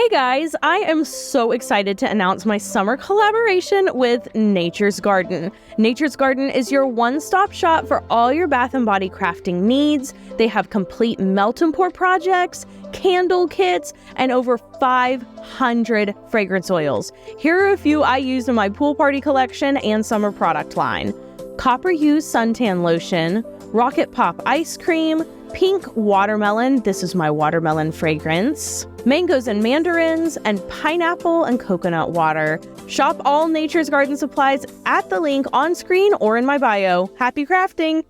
Hey guys, I am so excited to announce my summer collaboration with Nature's Garden. Nature's Garden is your one-stop shop for all your bath and body crafting needs. They have complete melt and pour projects, candle kits, and over 500 fragrance oils. Here are a few I used in my pool party collection and summer product line. Copper Hue Suntan Lotion, Rocket Pop Ice Cream, Pink Watermelon, this is my watermelon fragrance, mangoes and mandarins, and pineapple and coconut water. Shop all Nature's Garden supplies at the link on screen or in my bio. Happy crafting!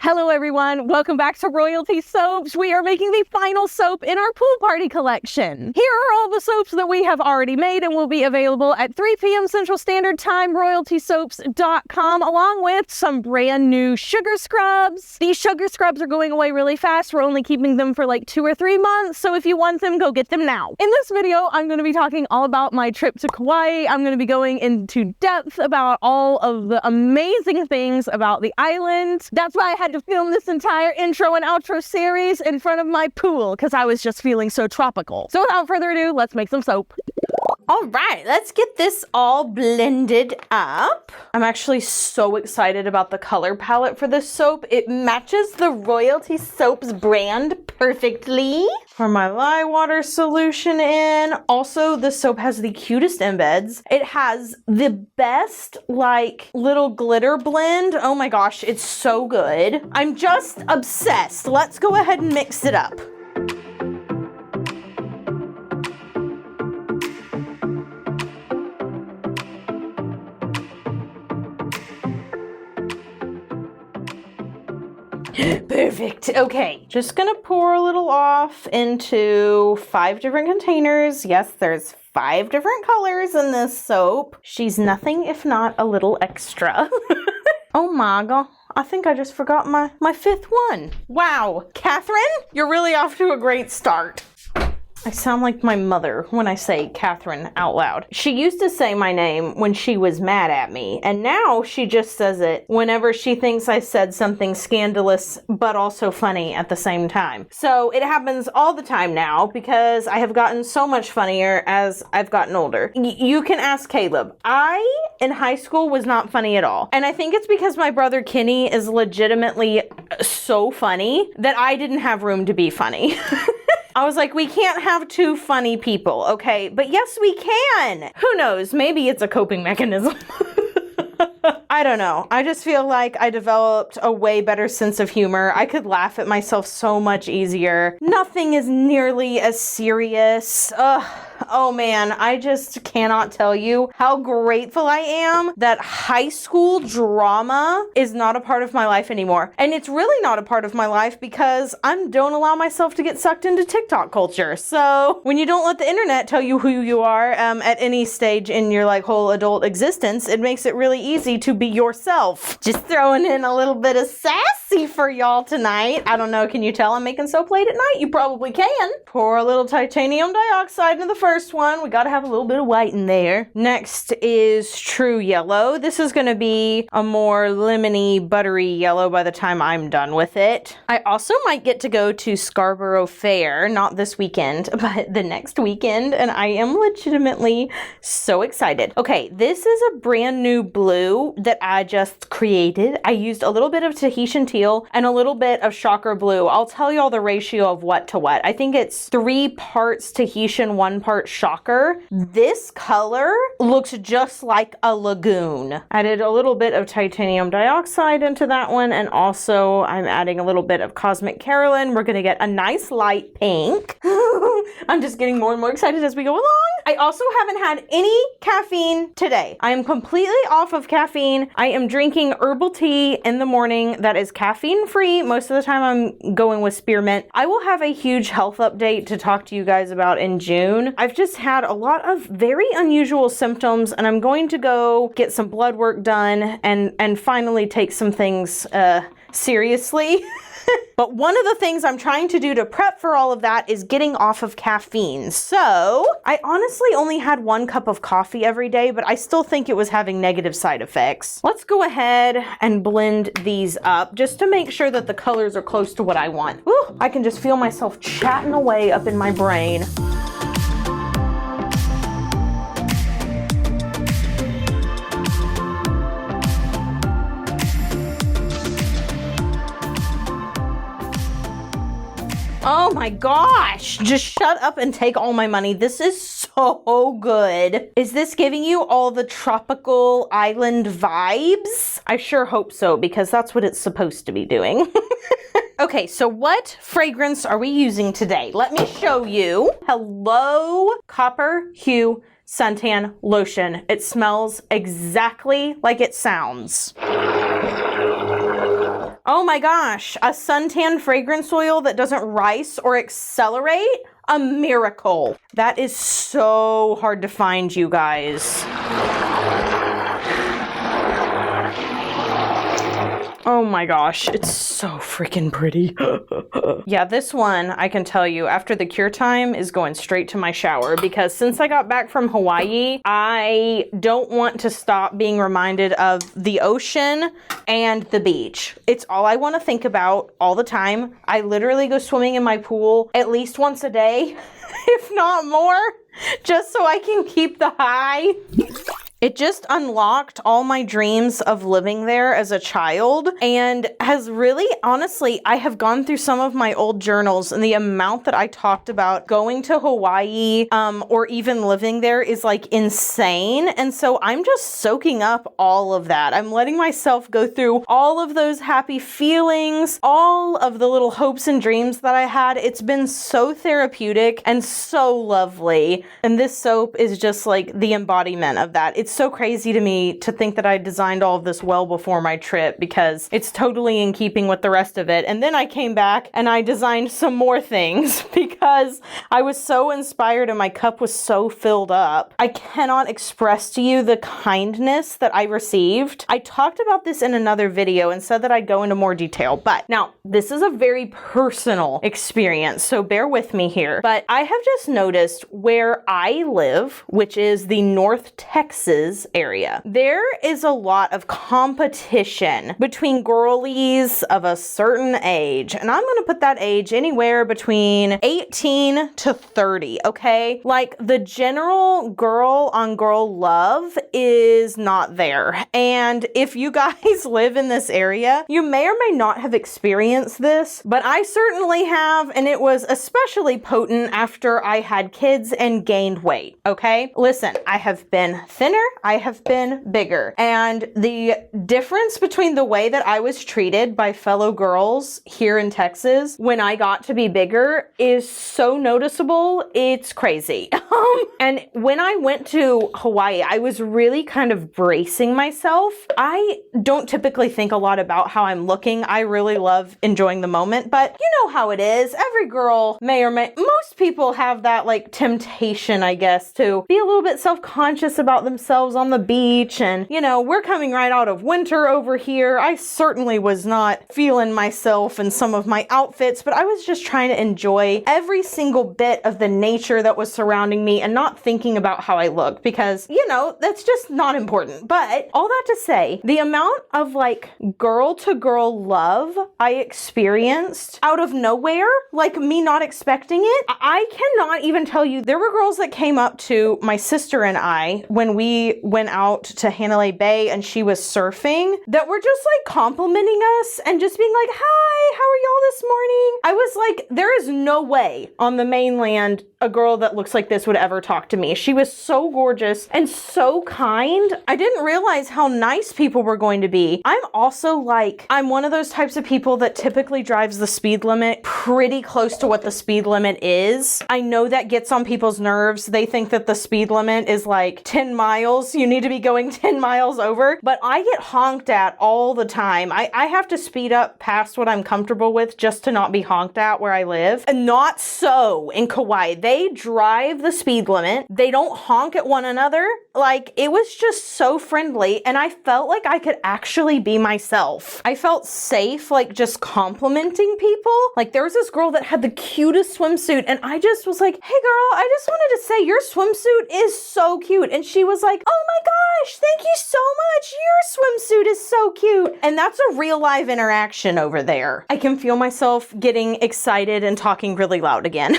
Hello everyone, welcome back to Royalty Soaps. We are making the final soap in our pool party collection. Here are all the soaps that we have already made and will be available at 3 p.m. Central Standard Time, royaltysoaps.com, along with some brand new sugar scrubs. These sugar scrubs are going away really fast. We're only keeping them for like 2 or 3 months, so if you want them, go get them now. In this video, I'm going to be talking all about my trip to Kauai. I'm going to be going into depth about all of the amazing things about the island. That's why I had to film this entire intro and outro series in front of my pool because I was just feeling so tropical. So without further ado, let's make some soap. All right, let's get this all blended up. I'm actually so excited about the color palette for this soap. It matches the Royalty Soaps brand perfectly. For my lye water solution in. Also, this soap has the cutest embeds. It has the best, like, little glitter blend. Oh my gosh, it's so good. I'm just obsessed. Let's go ahead and mix it up. Perfect. Okay, just gonna pour a little off into 5 different containers. Yes, there's 5 different colors in this soap. She's nothing if not a little extra. Oh my god. I think I just forgot my 5th one. Wow, Catherine, you're really off to a great start. I sound like my mother when I say Catherine out loud. She used to say my name when she was mad at me, and now she just says it whenever she thinks I said something scandalous but also funny at the same time. So it happens all the time now because I have gotten so much funnier as I've gotten older. You can ask Caleb. I, in high school, was not funny at all. And I think it's because my brother Kenny is legitimately so funny that I didn't have room to be funny. I was like, we can't have 2 funny people, okay? But yes, we can. Who knows? Maybe it's a coping mechanism. I don't know. I just feel like I developed a way better sense of humor. I could laugh at myself so much easier. Nothing is nearly as serious. Oh man, I just cannot tell you how grateful I am that high school drama is not a part of my life anymore. And it's really not a part of my life because I don't allow myself to get sucked into TikTok culture. So when you don't let the internet tell you who you are at any stage in your like whole adult existence, it makes it really easy to be yourself. Just throwing in a little bit of sassy for y'all tonight. I don't know, can you tell I'm making soap late at night? You probably can. Pour a little titanium dioxide into the first one. We gotta have a little bit of white in there. Next is True Yellow. This is gonna be a more lemony, buttery yellow by the time I'm done with it. I also might get to go to Scarborough Fair, not this weekend, but the next weekend, and I am legitimately so excited. Okay, this is a brand new blue that I just created. I used a little bit of Tahitian teal and a little bit of Chakra blue. I'll tell you all the ratio of what to what. I think it's 3 parts Tahitian, 1 part Chakra. This color looks just like a lagoon. Added a little bit of titanium dioxide into that one, and also I'm adding a little bit of Cosmic Carolyn. We're gonna get a nice light pink. I'm just getting more and more excited as we go along. I also haven't had any caffeine today. I am completely off of caffeine. I am drinking herbal tea in the morning that is caffeine free. Most of the time I'm going with spearmint. I will have a huge health update to talk to you guys about in June. I've just had a lot of very unusual symptoms, and I'm going to go get some blood work done and finally take some things seriously. But one of the things I'm trying to do to prep for all of that is getting off of caffeine. So I honestly only had 1 cup of coffee every day, but I still think it was having negative side effects. Let's go ahead and blend these up just to make sure that the colors are close to what I want. Ooh, I can just feel myself chatting away up in my brain. my gosh. Just shut up and take all my money. This is so good. Is this giving you all the tropical island vibes? I sure hope so, because that's what it's supposed to be doing. Okay, so what fragrance are we using today? Let me show you. Hello Copper Hue Suntan Lotion. It smells exactly like it sounds. Oh my gosh, a suntan fragrance oil that doesn't rise or accelerate? A miracle. That is so hard to find, you guys. Oh my gosh, it's so freaking pretty. Yeah, this one, I can tell you, after the cure time is going straight to my shower, because since I got back from Hawaii, I don't want to stop being reminded of the ocean and the beach. It's all I want to think about all the time. I literally go swimming in my pool at least once a day, if not more, just so I can keep the high. It just unlocked all my dreams of living there as a child, and has really, honestly, I have gone through some of my old journals, and the amount that I talked about going to Hawaii or even living there is like insane. And so I'm just soaking up all of that. I'm letting myself go through all of those happy feelings, all of the little hopes and dreams that I had. It's been so therapeutic and so lovely. And this soap is just like the embodiment of that. It's so crazy to me to think that I designed all of this well before my trip, because it's totally in keeping with the rest of it. And then I came back and I designed some more things because I was so inspired and my cup was so filled up. I cannot express to you the kindness that I received. I talked about this in another video and said that I'd go into more detail, but now this is a very personal experience, so bear with me here. But I have just noticed where I live, which is the North Texas area, there is a lot of competition between girlies of a certain age. And I'm going to put that age anywhere between 18 to 30, okay? Like the general girl on girl love is not there. And if you guys live in this area, you may or may not have experienced this, but I certainly have, and it was especially potent after I had kids and gained weight, okay? Listen, I have been thinner, I have been bigger, and the difference between the way that I was treated by fellow girls here in Texas when I got to be bigger is so noticeable, it's crazy. And when I went to Hawaii, I was really kind of bracing myself. I don't typically think a lot about how I'm looking. I really love enjoying the moment, but you know how it is. Every girl most people have that like temptation, I guess, to be a little bit self-conscious about themselves on the beach. And you know, we're coming right out of winter over here. I certainly was not feeling myself in some of my outfits, but I was just trying to enjoy every single bit of the nature that was surrounding me and not thinking about how I looked, because you know, that's just not important. But all that to say, the amount of like girl to girl love I experienced out of nowhere, like me not expecting it, I cannot even tell you. There were girls that came up to my sister and I when we went out to Hanalei Bay and she was surfing, that were just like complimenting us and just being like, hi, how are y'all this morning? I was like, there is no way on the mainland a girl that looks like this would ever talk to me. She was so gorgeous and so kind. I didn't realize how nice people were going to be. I'm also like, I'm one of those types of people that typically drives the speed limit pretty close to what the speed limit is. I know that gets on people's nerves. They think that the speed limit is like 10 miles. You need to be going 10 miles over, but I get honked at all the time. I have to speed up past what I'm comfortable with just to not be honked at where I live. And not so in Kauai. They drive the speed limit. They don't honk at one another. Like, it was just so friendly, and I felt like I could actually be myself. I felt safe, like just complimenting people. Like, there was this girl that had the cutest swimsuit, and I just was like, hey girl, I just wanted to say your swimsuit is so cute. And she was like, oh my gosh, thank you so much. Your swimsuit is so cute. And that's a real live interaction over there. I can feel myself getting excited and talking really loud again.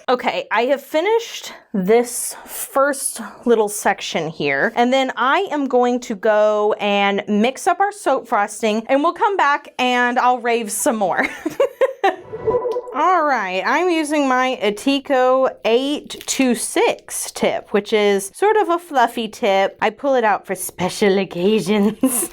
Okay, I have finished this first little section here, and then I am going to go and mix up our soap frosting, and we'll come back and I'll rave some more. All right, I'm using my 𝑒𝐭 826 tip, which is sort of a fluffy tip. I pull it out for special occasions.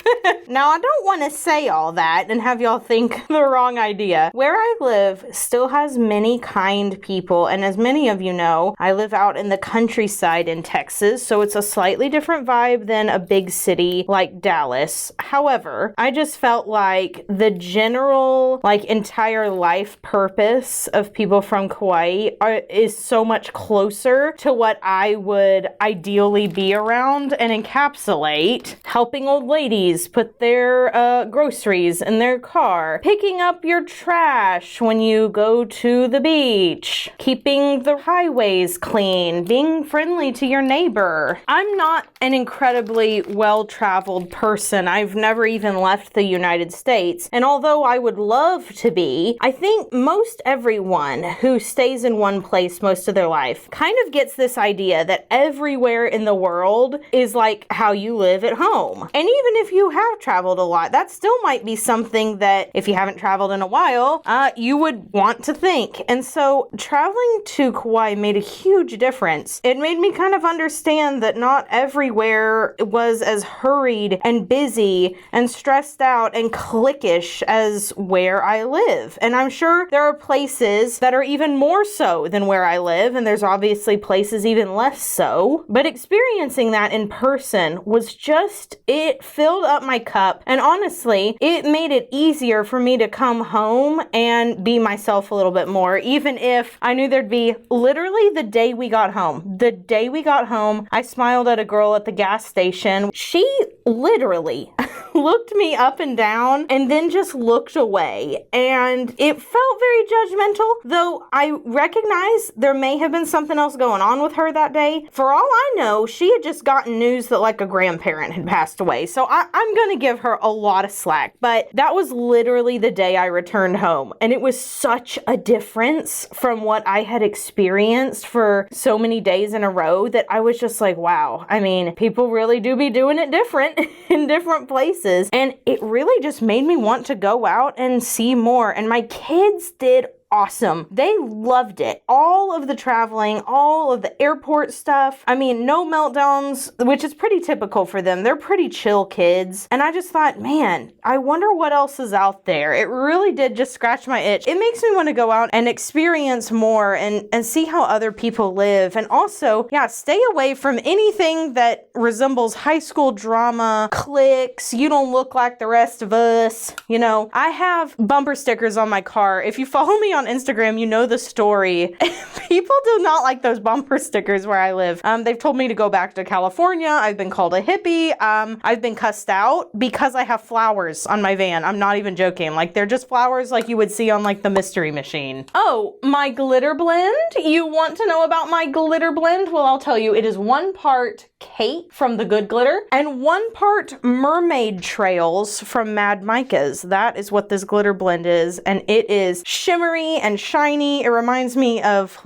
Now, I don't want to say all that and have y'all think the wrong idea. Where I live still has many kind people, and as many of you know, I live out in the countryside in Texas, so it's a slightly different vibe than a big city like Dallas. However, I just felt like the general, entire life purpose of people from Kauai is so much closer to what I would ideally be around and encapsulate. Helping old ladies put their groceries in their car, picking up your trash when you go to the beach, keeping the highways clean, being friendly to your neighbor. I'm not an incredibly well-traveled person. I've never even left the United States, and although I would love to be, I think most everyone who stays in one place most of their life kind of gets this idea that everywhere in the world is like how you live at home. And even if you have traveled a lot, that still might be something that if you haven't traveled in a while, you would want to think. And so traveling to Kauai made a huge difference. It made me kind of understand that not everywhere was as hurried and busy and stressed out and cliquish as where I live. And I'm sure there are places that are even more so than where I live, and there's obviously places even less so. But experiencing that in person was just, it filled up my cup, and honestly, it made it easier for me to come home and be myself a little bit more, even if I knew there'd be literally the day we got home. The day we got home, I smiled at a girl at the gas station. She literally looked me up and down and then just looked away, and it felt very judgmental, though I recognize there may have been something else going on with her that day. For all I know, she had just gotten news that a grandparent had passed away, so I'm gonna give her a lot of slack. But that was literally the day I returned home, and it was such a difference from what I had experienced for so many days in a row that I was just like, wow, I mean, people really do be doing it different in different places, and it really just made me want to go out and see more. And my kids did awesome. They loved it. All of the traveling, all of the airport stuff. I mean, no meltdowns, which is pretty typical for them. They're pretty chill kids. And I just thought, man, I wonder what else is out there. It really did just scratch my itch. It makes me want to go out and experience more and see how other people live. And also, yeah, stay away from anything that resembles high school drama, cliques, you don't look like the rest of us. You know, I have bumper stickers on my car. If you follow me on Instagram, you know the story. People do not like those bumper stickers where I live. They've told me to go back to California. I've been called a hippie. I've been cussed out because I have flowers on my van. I'm not even joking. They're just flowers like you would see on the Mystery Machine. Oh, my glitter blend? You want to know about my glitter blend? Well, I'll tell you, it is 1 part Kate from The Good Glitter and 1 part Mermaid Trails from Mad Micah's. That is what this glitter blend is, and it is shimmery and shiny. It reminds me of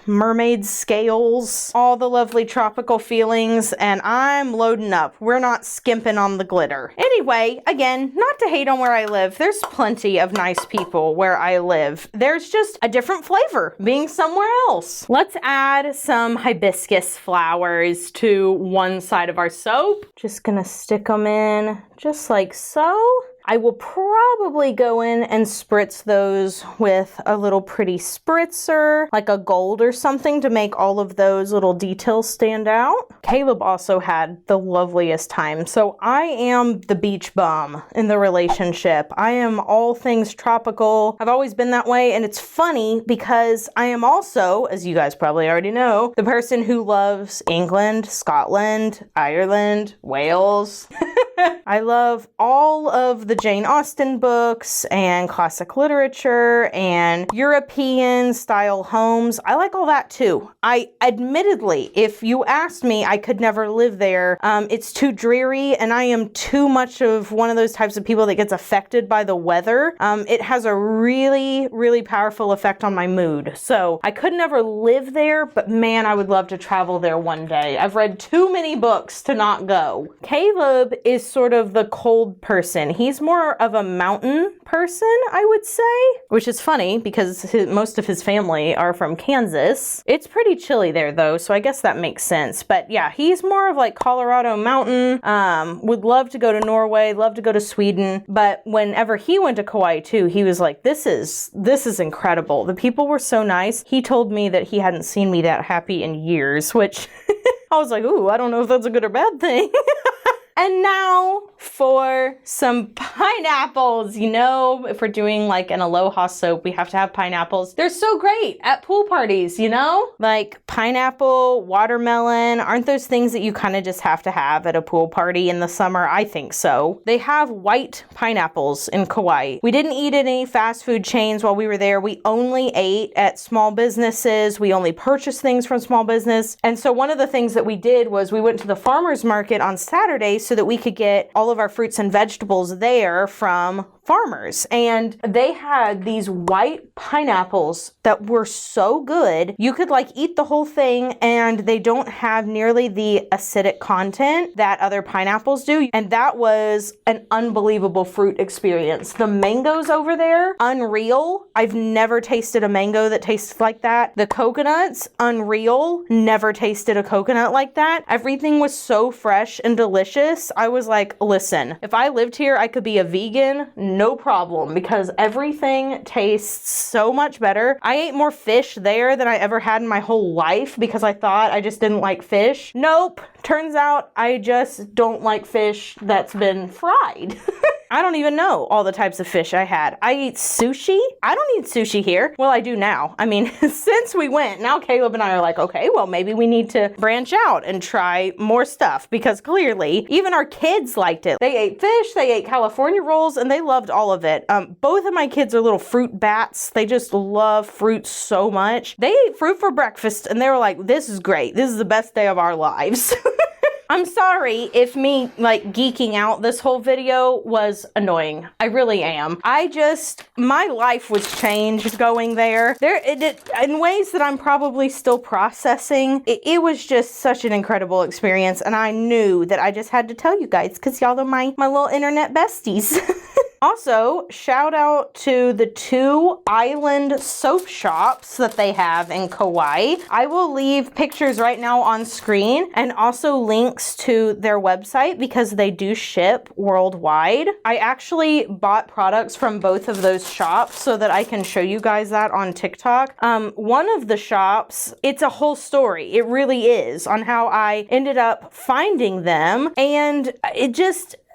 mermaid scales, all the lovely tropical feelings, and I'm loading up. We're not skimping on the glitter. Anyway, again, not to hate on where I live. There's plenty of nice people where I live. There's just a different flavor being somewhere else. Let's add some hibiscus flowers to one side of our soap. Just gonna stick them in just like so. I will probably go in and spritz those with a little pretty spritzer, like a gold or something, to make all of those little details stand out. Caleb also had the loveliest time. So I am the beach bum in the relationship. I am all things tropical. I've always been that way. And it's funny because I am also, as you guys probably already know, the person who loves England, Scotland, Ireland, Wales. I love all of the Jane Austen books and classic literature and European style homes. I like all that too. I admittedly, if you asked me, I could never live there. It's too dreary, and I am too much of one of those types of people that gets affected by the weather. It has a really, really powerful effect on my mood. So I could never live there, but man, I would love to travel there one day. I've read too many books to not go. Caleb is sort of the cold person. He's more of a mountain person, I would say, which is funny because most of his family are from Kansas. It's pretty chilly there though, so I guess that makes sense. But yeah, he's more of like Colorado mountain, would love to go to Norway, love to go to Sweden. But whenever he went to Kauai too, he was like, this is incredible. The people were so nice. He told me that he hadn't seen me that happy in years, which I was like, ooh, I don't know if that's a good or bad thing. And now for some pineapples. You know, if we're doing like an Aloha soap, we have to have pineapples. They're so great at pool parties, you know? Like pineapple, watermelon, aren't those things that you kind of just have to have at a pool party in the summer? I think so. They have white pineapples in Kauai. We didn't eat at any fast food chains while we were there. We only ate at small businesses. We only purchased things from small business. And so one of the things that we did was we went to the farmer's market on Saturday so that we could get all of our fruits and vegetables there from farmers. And they had these white pineapples that were so good. You could like eat the whole thing and they don't have nearly the acidic content that other pineapples do. And that was an unbelievable fruit experience. The mangoes over there, unreal. I've never tasted a mango that tastes like that. The coconuts, unreal. Never tasted a coconut like that. Everything was so fresh and delicious. I was like, listen, if I lived here, I could be a vegan, no problem, because everything tastes so much better. I ate more fish there than I ever had in my whole life because I thought I just didn't like fish. Nope. Turns out I just don't like fish that's been fried. I don't even know all the types of fish I had. I eat sushi. I don't eat sushi here. Well, I do now. I mean, since we went, now Caleb and I are like, okay, well, maybe we need to branch out and try more stuff because clearly even our kids liked it. They ate fish, they ate California rolls, and they loved all of it. Both of my kids are little fruit bats. They just love fruit so much. They ate fruit for breakfast and they were like, this is great. This is the best day of our lives. I'm sorry if me like geeking out this whole video was annoying. I really am. My life was changed going there. In ways that I'm probably still processing. It was just such an incredible experience, and I knew that I just had to tell you guys because y'all are my little internet besties. Also, shout out to the 2 island soap shops that they have in Kauai. I will leave pictures right now on screen and also links to their website because they do ship worldwide. I actually bought products from both of those shops so that I can show you guys that on TikTok. One of the shops, it's a whole story. It really is on how I ended up finding them, and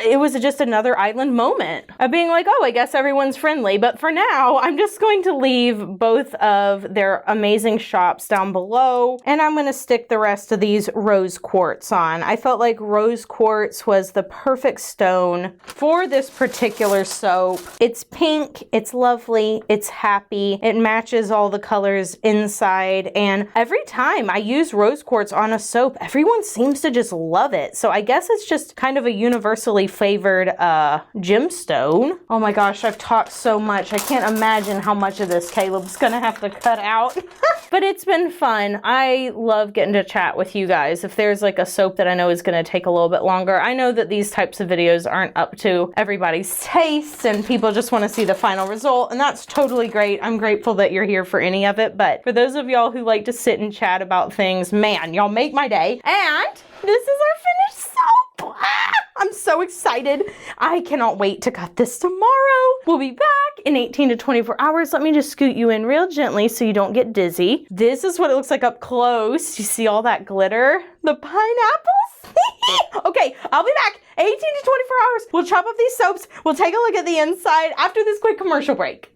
it was just another island moment of being like, oh, I guess everyone's friendly. But for now, I'm just going to leave both of their amazing shops down below, and I'm going to stick the rest of these rose quartz on. I felt like rose quartz was the perfect stone for this particular soap. It's pink, it's lovely, it's happy, it matches all the colors inside, and every time I use rose quartz on a soap, everyone seems to just love it. So I guess it's just kind of a universally flavored gemstone. Oh my gosh, I've talked so much. I can't imagine how much of this Caleb's gonna have to cut out. But it's been fun. I love getting to chat with you guys. If there's like a soap that I know is gonna take a little bit longer, I know that these types of videos aren't up to everybody's taste and people just want to see the final result, and that's totally great. I'm grateful that you're here for any of it, but for those of y'all who like to sit and chat about things, man, y'all make my day. And this is our finished soap. I'm so excited. I cannot wait to cut this tomorrow. We'll be back in 18 to 24 hours. Let me just scoot you in real gently so you don't get dizzy. This is what it looks like up close. You see all that glitter? The pineapples? Okay, I'll be back 18 to 24 hours. We'll chop up these soaps. We'll take a look at the inside after this quick commercial break.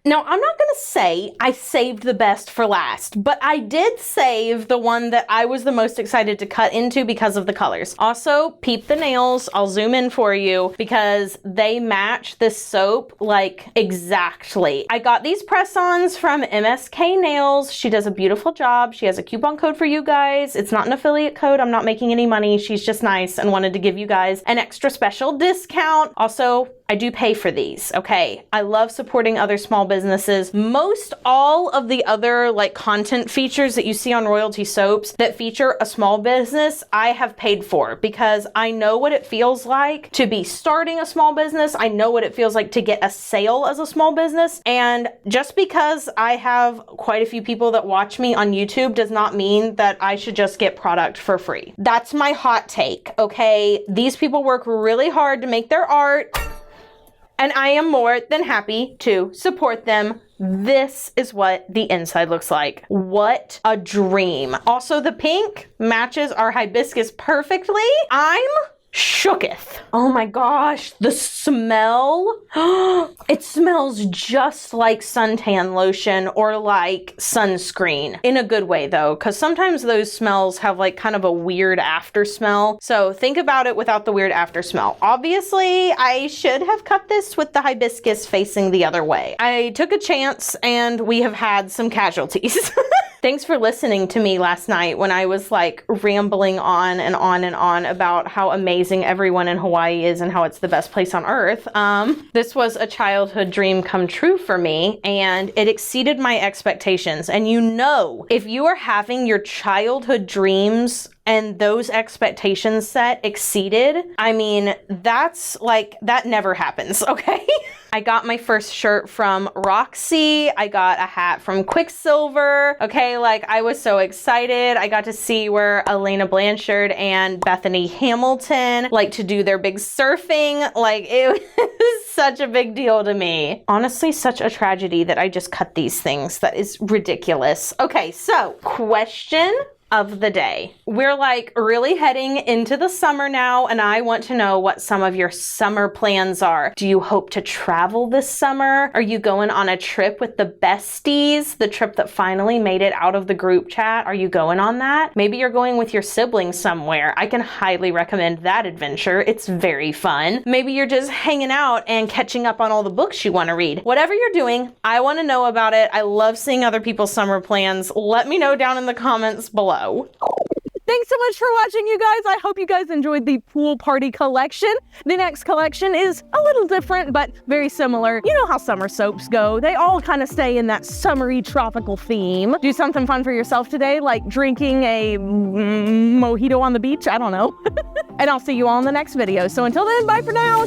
Now, I'm not gonna say I saved the best for last, but I did save the one that I was the most excited to cut into because of the colors. Also, peep the nails. I'll zoom in for you because they match this soap like exactly. I got these press-ons from MSK Nails. She does a beautiful job. She has a coupon code for you guys. It's not an affiliate code. I'm not making any money. She's just nice and wanted to give you guys an extra special discount. Also, I do pay for these, okay? I love supporting other small businesses. Most all of the other like content features that you see on Royalty Soaps that feature a small business, I have paid for because I know what it feels like to be starting a small business. I know what it feels like to get a sale as a small business. And just because I have quite a few people that watch me on YouTube does not mean that I should just get product for free. That's my hot take, okay? These people work really hard to make their art, and I am more than happy to support them. This is what the inside looks like. What a dream. Also, the pink matches our hibiscus perfectly. I'm shooketh. Oh my gosh, the smell. It smells just like suntan lotion or like sunscreen. In a good way though, because sometimes those smells have like kind of a weird after smell. So think about it without the weird after smell. Obviously, I should have cut this with the hibiscus facing the other way. I took a chance and we have had some casualties. Thanks for listening to me last night when I was like rambling on and on and on about how amazing everyone in Hawaii is and how it's the best place on earth. This was a childhood dream come true for me, and it exceeded my expectations. And you know, if you are having your childhood dreams and those expectations set exceeded, I mean, that's like, that never happens, okay? I got my first shirt from Roxy. I got a hat from Quiksilver. Okay, like I was so excited. I got to see where Elena Blanchard and Bethany Hamilton like to do their big surfing. Like it was such a big deal to me. Honestly, such a tragedy that I just cut these things. That is ridiculous. Okay, so question of the day. We're like really heading into the summer now, and I want to know what some of your summer plans are. Do you hope to travel this summer? Are you going on a trip with the besties? The trip that finally made it out of the group chat? Are you going on that? Maybe you're going with your siblings somewhere. I can highly recommend that adventure. It's very fun. Maybe you're just hanging out and catching up on all the books you want to read. Whatever you're doing, I want to know about it. I love seeing other people's summer plans. Let me know down in the comments below. Thanks so much for watching, you guys. I hope you guys enjoyed the pool party collection. The next collection is a little different, but very similar. You know how summer soaps go. They all kind of stay in that summery tropical theme. Do something fun for yourself today, like drinking a mojito on the beach. I don't know. And I'll see you all in the next video. So until then, bye for now.